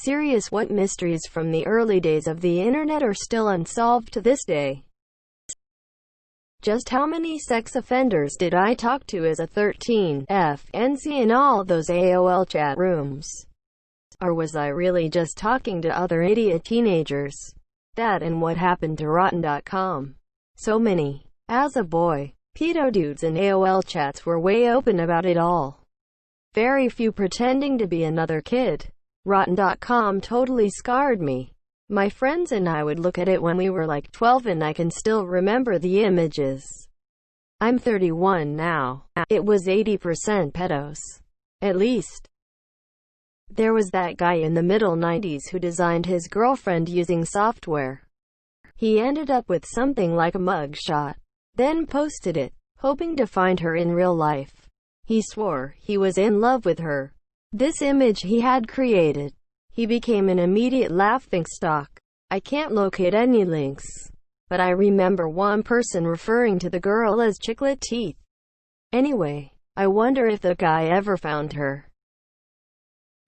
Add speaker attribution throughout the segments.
Speaker 1: serious, what mysteries from the early days of the internet are still unsolved to this day? Just how many sex offenders did I talk to as a 13F-NC in all those AOL chat rooms? Or was I really just talking to other idiot teenagers? That and what happened to Rotten.com. So many. As a boy, pedo dudes in AOL chats were way open about it all. Very few pretending to be another kid. Rotten.com totally scarred me. My friends and I would look at it when we were like 12 and I can still remember the images. I'm 31 now. It was 80% pedos. At least. There was that guy in the middle 90s who designed his girlfriend using software. He ended up with something like a mugshot, then posted it, hoping to find her in real life. He swore he was in love with her. This image he had created. He became an immediate laughingstock. I can't locate any links, but I remember one person referring to the girl as chiclet teeth. Anyway, I wonder if the guy ever found her.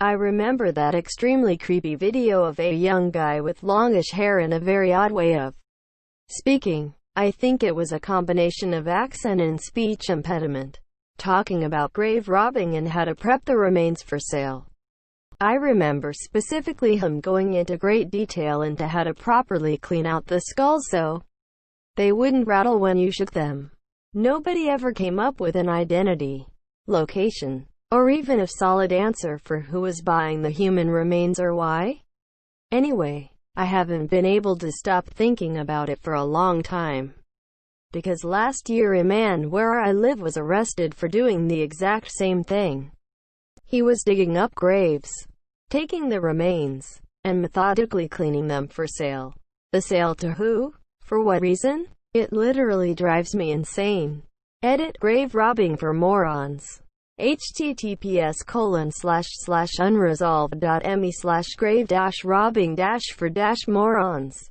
Speaker 1: I remember that extremely creepy video of a young guy with longish hair and a very odd way of speaking. I think it was a combination of accent and speech impediment, talking about grave robbing and how to prep the remains for sale. I remember specifically him going into great detail into how to properly clean out the skulls so they wouldn't rattle when you shook them. Nobody ever came up with an identity, location, or even a solid answer for who was buying the human remains or why. Anyway, I haven't been able to stop thinking about it for a long time. Because last year a man where I live was arrested for doing the exact same thing. He was digging up graves, taking the remains, and methodically cleaning them for sale. The sale to who? For what reason? It literally drives me insane. Edit grave robbing for morons. https://unresolved.me/grave-robbing-for-morons.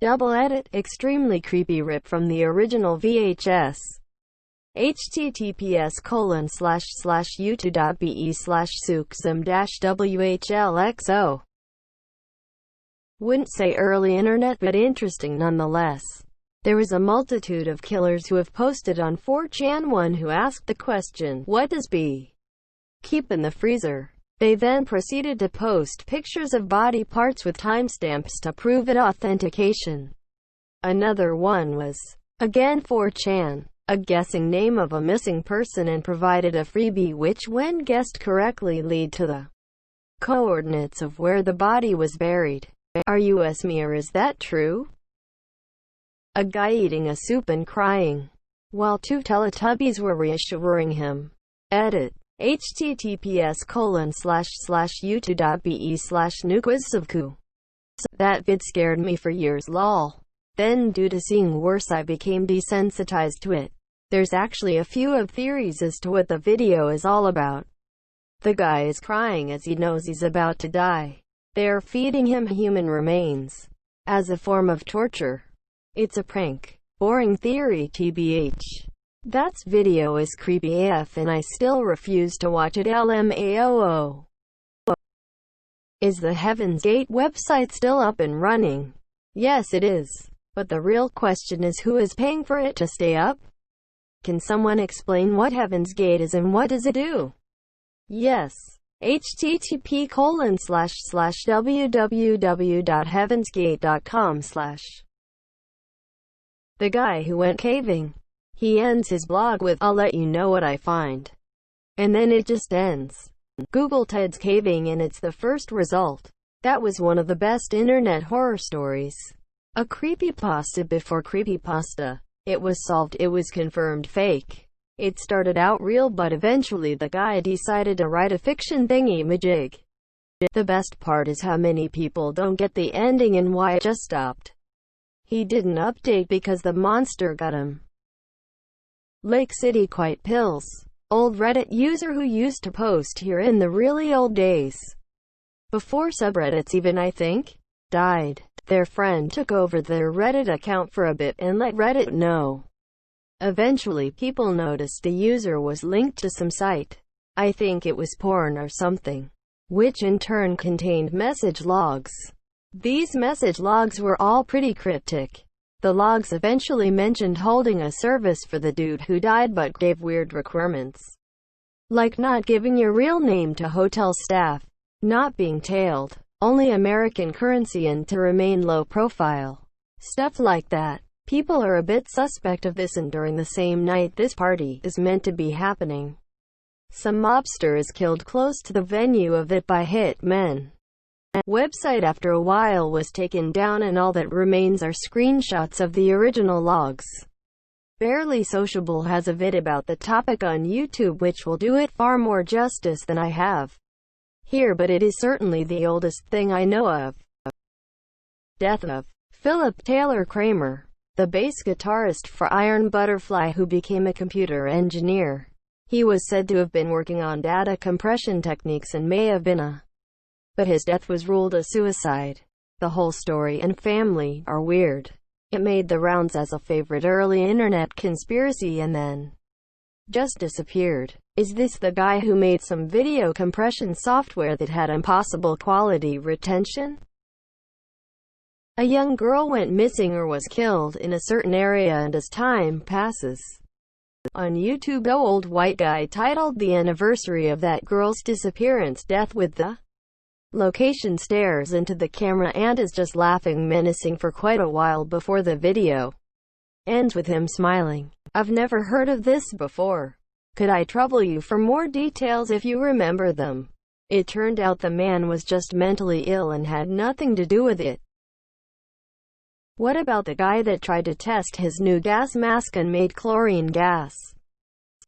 Speaker 1: Double edit. Extremely creepy rip from the original VHS. https://youtube.be/suksum-whlxo. Wouldn't say early internet, but interesting nonetheless. There was a multitude of killers who have posted on 4chan. One who asked the question, "What does B keep in the freezer?" They then proceeded to post pictures of body parts with timestamps to prove it authentication. Another one was, again 4chan, a guessing name of a missing person and provided a freebie which, when guessed correctly, lead to the coordinates of where the body was buried. Are you s me, or is that true? A guy eating a soup and crying, while two Teletubbies were reassuring him. Edit. https://youtube.be/nuquizsavku. That vid scared me for years lol. Then due to seeing worse I became desensitized to it. There's actually a few of theories as to what the video is all about. The guy is crying as he knows he's about to die. They're feeding him human remains as a form of torture. It's a prank. Boring theory tbh. That's video is creepy AF and I still refuse to watch it. LMAOO. Is the Heaven's Gate website still up and running? Yes, it is. But the real question is, who is paying for it to stay up? Can someone explain what Heaven's Gate is and what does it do? Yes. http://www.heavensgate.com/ The guy who went caving. He ends his blog with, "I'll let you know what I find." And then it just ends. Google Ted's caving and it's the first result. That was one of the best internet horror stories. A creepypasta before creepypasta. It was solved, it was confirmed fake. It started out real but eventually the guy decided to write a fiction thingy-majig. The best part is how many people don't get the ending and why it just stopped. He didn't update because the monster got him. Lake City Quite Pills. Old Reddit user who used to post here in the really old days. Before subreddits even, I think, died. Their friend took over their Reddit account for a bit and let Reddit know. Eventually people noticed the user was linked to some site. I think it was porn or something. which in turn contained message logs. These message logs were all pretty cryptic. The logs eventually mentioned holding a service for the dude who died but gave weird requirements, like not giving your real name to hotel staff, not being tailed, only American currency, and to remain low profile. Stuff like that. People are a bit suspect of this, and during the same night this party is meant to be happening, some mobster is killed close to the venue of it by hitmen. Website after a while was taken down, and all that remains are screenshots of the original logs. Barely Sociable has a vid about the topic on YouTube which will do it far more justice than I have here, but it is certainly the oldest thing I know of. Death of Philip Taylor Kramer, the bass guitarist for Iron Butterfly who became a computer engineer. He was said to have been working on data compression techniques and may have been but his death was ruled a suicide. The whole story and family are weird. It made the rounds as a favorite early internet conspiracy and then just disappeared. Is this the guy who made some video compression software that had impossible quality retention? A young girl went missing or was killed in a certain area, and as time passes on YouTube, an old white guy titled the anniversary of that girl's disappearance death with the location stares into the camera and is just laughing menacing for quite a while before the video ends with him smiling. I've never heard of this before. Could I trouble you for more details if you remember them? It turned out the man was just mentally ill and had nothing to do with it. What about the guy that tried to test his new gas mask and made chlorine gas,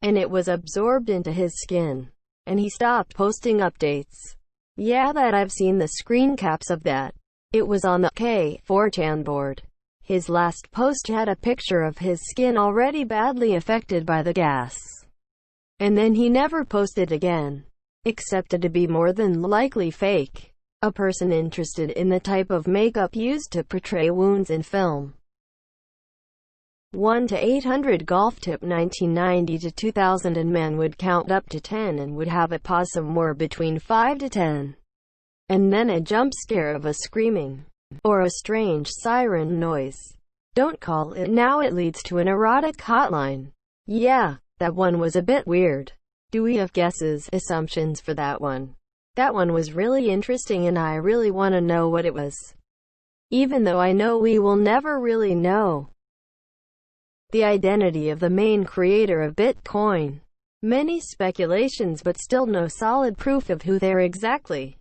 Speaker 1: and it was absorbed into his skin, and he stopped posting updates? Yeah, that I've seen the screen caps of that. It was on the K4chan board. His last post had a picture of his skin already badly affected by the gas. And then he never posted again. Accepted to be more than likely fake. A person interested in the type of makeup used to portray wounds in film. 1 to 800 golf tip 1990 to 2000, and men would count up to 10 and would have a pause somewhere between 5 to 10. And then a jump scare of a screaming or a strange siren noise. Don't call it now, it leads to an erotic hotline. Yeah, that one was a bit weird. Do we have guesses, assumptions for that one? That one was really interesting and I really want to know what it was. Even though I know we will never really know the identity of the main creator of Bitcoin. Many speculations but still no solid proof of who they are exactly.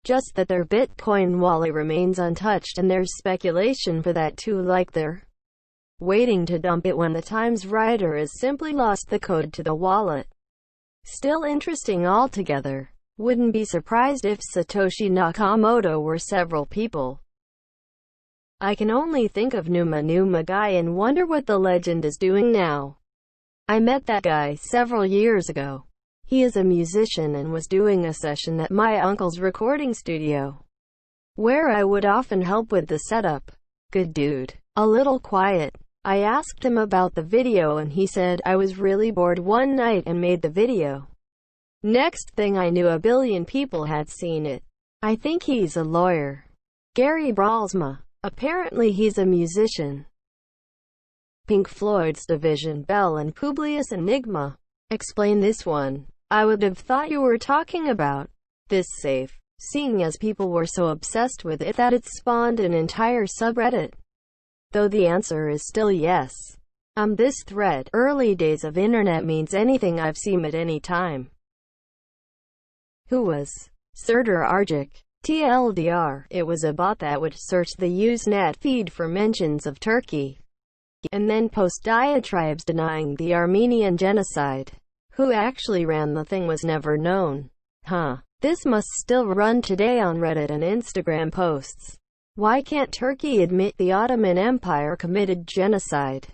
Speaker 1: Just that their Bitcoin wallet remains untouched, and there's speculation for that too, like they're waiting to dump it when the Times writer has simply lost the code to the wallet. Still interesting altogether. Wouldn't be surprised if Satoshi Nakamoto were several people. I can only think of Numa guy and wonder what the legend is doing now. I met that guy several years ago. He is a musician and was doing a session at my uncle's recording studio, where I would often help with the setup. Good dude. A little quiet. I asked him about the video and he said, I was really bored one night and made the video. Next thing I knew, a billion people had seen it. I think he's a lawyer. Gary Bralsma. Apparently he's a musician. Pink Floyd's Division Bell and Publius Enigma. Explain this one. I would have thought you were talking about this safe, seeing as people were so obsessed with it that it spawned an entire subreddit. Though the answer is still yes. This thread, early days of internet, means anything I've seen at any time. Who was Serdar Argic? TLDR, it was a bot that would search the Usenet feed for mentions of Turkey, and then post diatribes denying the Armenian genocide. Who actually ran the thing was never known. This must still run today on Reddit and Instagram posts. Why can't Turkey admit the Ottoman Empire committed genocide?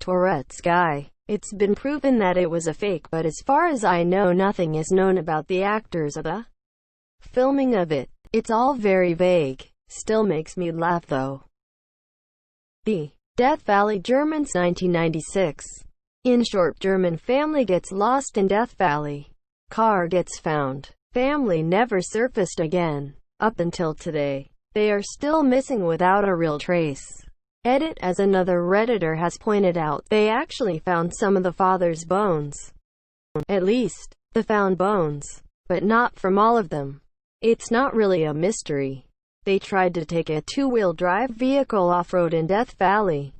Speaker 1: Tourette's guy. It's been proven that it was a fake, but as far as I know, nothing is known about the actors or the filming of it. It's all very vague. Still makes me laugh though. B. Death Valley Germans 1996. In short, German family gets lost in Death Valley. Car gets found. family never surfaced again. Up until today, they are still missing without a real trace. Edit, as another Redditor has pointed out, they actually found some of the father's bones. At least, the found bones. But not from all of them. It's not really a mystery. They tried to take a two-wheel drive vehicle off-road in Death Valley.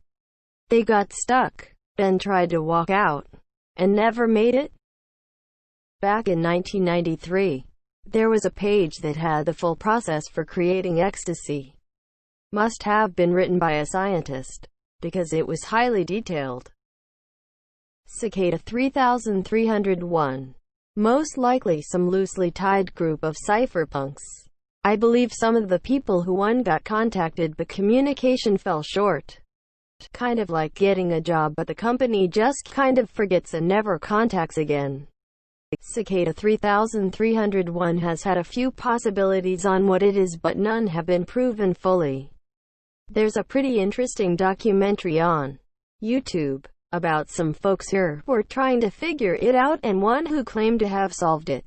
Speaker 1: They got stuck, then tried to walk out, and never made it. Back in 1993, there was a page that had the full process for creating ecstasy. Must have been written by a scientist, because it was highly detailed. Cicada 3301. Most likely some loosely tied group of cypherpunks. I believe some of the people who won got contacted but communication fell short. Kind of like getting a job but the company just kind of forgets and never contacts again. Cicada 3301 has had a few possibilities on what it is but none have been proven fully. There's a pretty interesting documentary on YouTube about some folks here who are trying to figure it out and one who claimed to have solved it.